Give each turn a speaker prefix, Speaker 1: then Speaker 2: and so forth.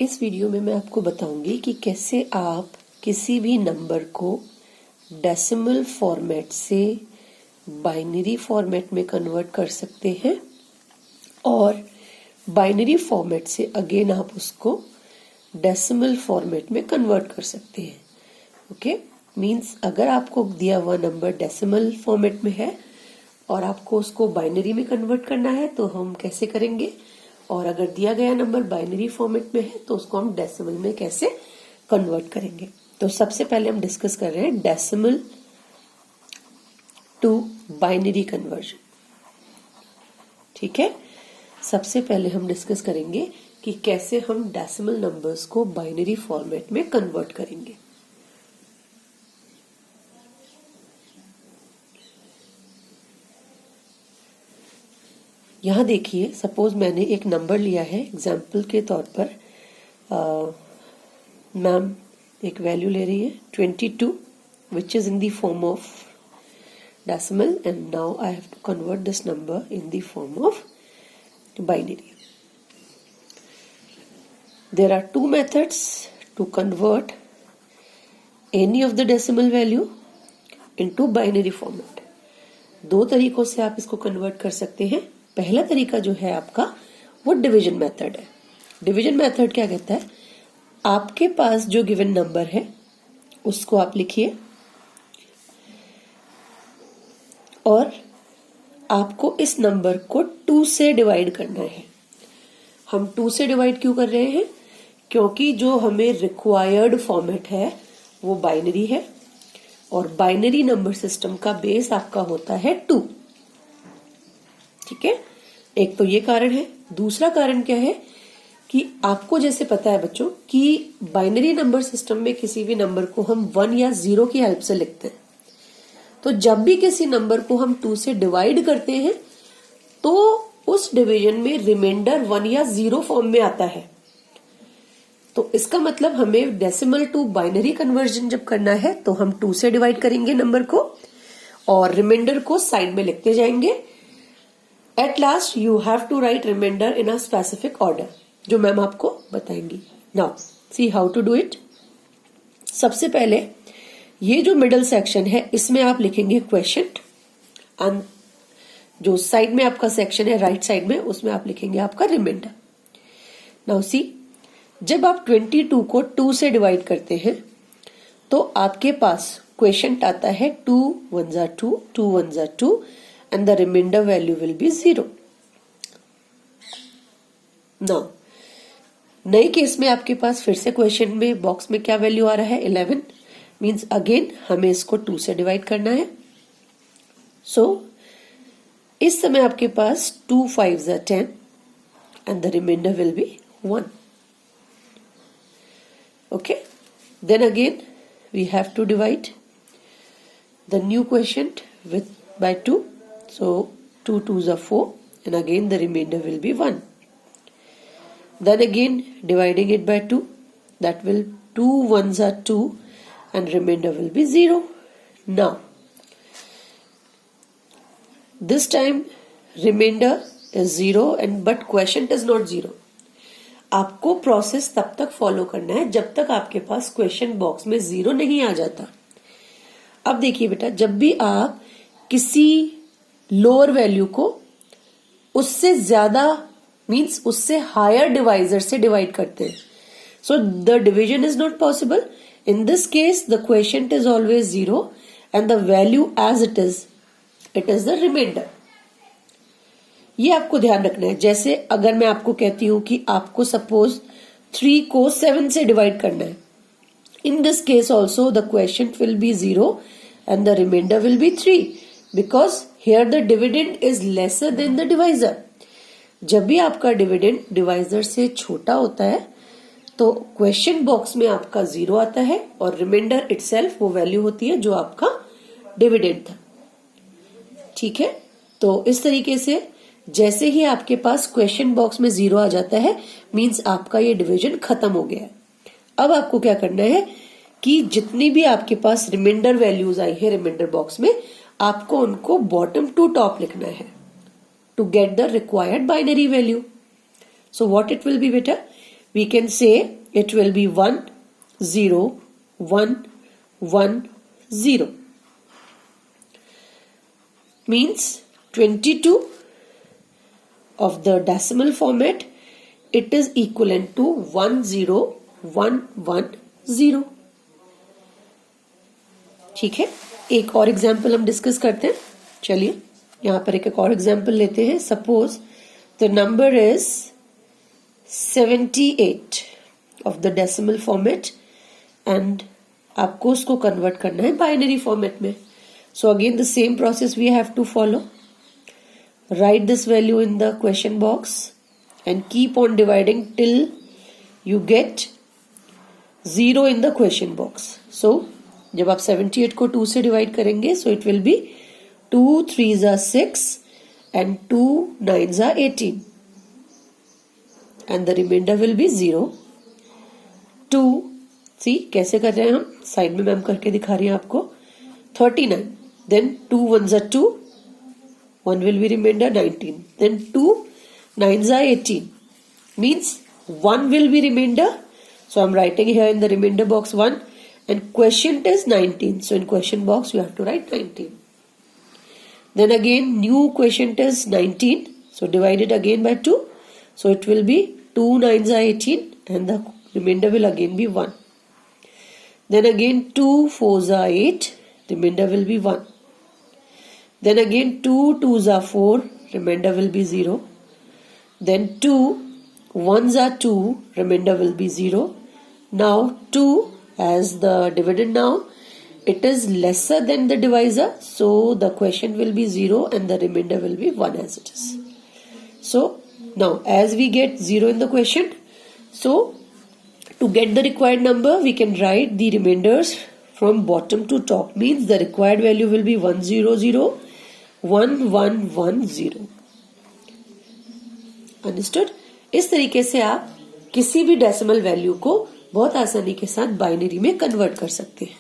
Speaker 1: इस वीडियो में मैं आपको बताऊंगी कि कैसे आप किसी भी नंबर को डेसिमल फॉर्मेट से बाइनरी फॉर्मेट में कन्वर्ट कर सकते हैं और बाइनरी फॉर्मेट से अगेन आप उसको डेसिमल फॉर्मेट में कन्वर्ट कर सकते हैं। ओके, मींस अगर आपको दिया हुआ नंबर डेसिमल फॉर्मेट में है और आपको उसको बाइनरी में कन्वर्ट करना है तो हम कैसे करेंगे, और अगर दिया गया नंबर बाइनरी फॉर्मेट में है तो उसको हम डेसिमल में कैसे कन्वर्ट करेंगे। तो सबसे पहले हम डिस्कस कर रहे हैं डेसिमल टू बाइनरी कन्वर्जन। ठीक है, सबसे पहले हम डिस्कस करेंगे कि कैसे हम डेसिमल नंबर्स को बाइनरी फॉर्मेट में कन्वर्ट करेंगे। यहां देखिए, सपोज मैंने एक नंबर लिया है एग्जाम्पल के तौर पर। मैम एक वैल्यू ले रही है 22 which is in the form of decimal, and now I have to convert this number in the form of binary. There are two methods to convert any of the decimal value into binary format. दो तरीकों से आप इसको convert कर सकते हैं। पहला तरीका जो है आपका वो डिवीजन मेथड है। डिवीजन मेथड क्या कहता है, आपके पास जो गिवन नंबर है उसको आप लिखिए और आपको इस नंबर को 2 से डिवाइड करना है। हम 2 से डिवाइड क्यों कर रहे हैं, क्योंकि जो हमें रिक्वायर्ड फॉर्मेट है वो बाइनरी है और बाइनरी नंबर सिस्टम का बेस आपका होता है 2। ठीक है, एक तो ये कारण है। दूसरा कारण क्या है कि आपको जैसे पता है बच्चों कि बाइनरी नंबर सिस्टम में किसी भी नंबर को हम 1 या 0 की हेल्प से लिखते हैं। तो जब भी किसी नंबर को हम 2 से डिवाइड करते हैं तो उस डिवीजन में रिमाइंडर 1 या 0 फॉर्म में आता है। तो इसका मतलब हमें डेसिमल टू बाइनरी कन्वर्जन जब करना है तो हम 2 से डिवाइड करेंगे नंबर को और रिमाइंडर को साइड में लिखते जाएंगे। At last you have to write reminder in a specific order, जो मैम आपको बताएंगी। Now see how to do it. सबसे पहले ये जो मिडिल सेक्शन है इसमें आप लिखेंगे क्वेश्चन, एंड जो साइड में आपका सेक्शन है राइट साइड में उसमें आप लिखेंगे आपका रिमाइंडर। नाउ सी, जब आप 22 को 2 से डिवाइड करते हैं तो आपके पास क्वेश्चन आता है 2 1 जा 2, 2 1 जा 2 and the reminder value will be 0। Now नए केस में आपके पास फिर से क्वेश्चन में बॉक्स में क्या वैल्यू आ रहा है 11, मीन्स अगेन हमें इसको 2 से डिवाइड करना है। सो इस समय आपके पास 2 5 जा 10 and the reminder will be 1। Okay, then again we have to divide the new question with by 2, so 2 2 जा 4 and again the remainder will be 1. Then again dividing it by 2, that will 2 1s are 2 and remainder will be 0. Now this time remainder is 0 and but quotient is not 0. आपको process तब तक follow करना है जब तक आपके पास question box में 0 नहीं आ जाता। अब देखिए बेटा, जब भी आप किसी लोअर वैल्यू को उससे ज्यादा मींस उससे हायर डिवाइजर से डिवाइड करते हैं, so the division is not possible. In this case the question is always 0 and the value as it is the remainder. ये आपको ध्यान रखना है। जैसे अगर मैं आपको कहती हूं कि आपको सपोज 3 को 7 से डिवाइड करना है, in this case also the question will be 0 and the reminder will be 3 because here the dividend is lesser than the divisor. जब भी आपका डिविडेंड डिवाइजर से छोटा होता है तो क्वेश्चन बॉक्स में आपका 0 आता है और रिमाइंडर इटसेल्फ वो वैल्यू होती है जो आपका डिविडेंड था। ठीक है, तो इस तरीके से जैसे ही आपके पास क्वेश्चन बॉक्स में 0 आ जाता है मींस आपका ये डिवीजन खत्म हो गया है। अब आपको क्या करना है कि जितनी भी आपके पास रिमाइंडर वैल्यूज आई है रिमाइंडर बॉक्स में, आपको उनको बॉटम टू टॉप लिखना है to get the required binary value. So what it will be बेटा, we can say it will be 1 0 1 1 0. Means 22 of the decimal format, it is equivalent to 10110. ठीक है, एक और एग्जाम्पल हम डिस्कस करते हैं. चलिए यहां पर एक और एग्जाम्पल लेते हैं. Suppose the number is 78 of the decimal format and आपको उसको कन्वर्ट करना है बाइनरी फॉर्मेट में. So again the same process we have to follow. Write this value in the question box and keep on dividing till you get 0 in the question box. So जब आप 78 को 2 से divide करेंगे so it will be 2 3s are 6 and 2 9s are 18 and the remainder will be 0. 2 see कैसे कर रहे हैं हम, साइड में मैम करके दिखा रही हैं आपको. 39, then 2 1s are 2, 1 will be remainder 19, then 2 9s are 18, means 1 will be remainder, so I'm writing here in the remainder box 1 and quotient is 19, so in quotient box you have to write 19. Then again new quotient is 19, so divide it again by 2, so it will be 2 9s are 18 and the remainder will again be 1. Then again 2 4s are 8, remainder will be 1. Then again 2 2s are 4, remainder will be 0. Then 2 1s are 2, remainder will be 0. Now 2 as the dividend now, it is lesser than the divisor, so the quotient will be 0 and the remainder will be 1 as it is. So now as we get 0 in the quotient, so to get the required number we can write the remainders from bottom to top, means the required value will be 100 1110. Understood? इस तरीके से आप किसी भी decimal value को बहुत आसानी के साथ बाइनरी में कन्वर्ट कर सकते हैं.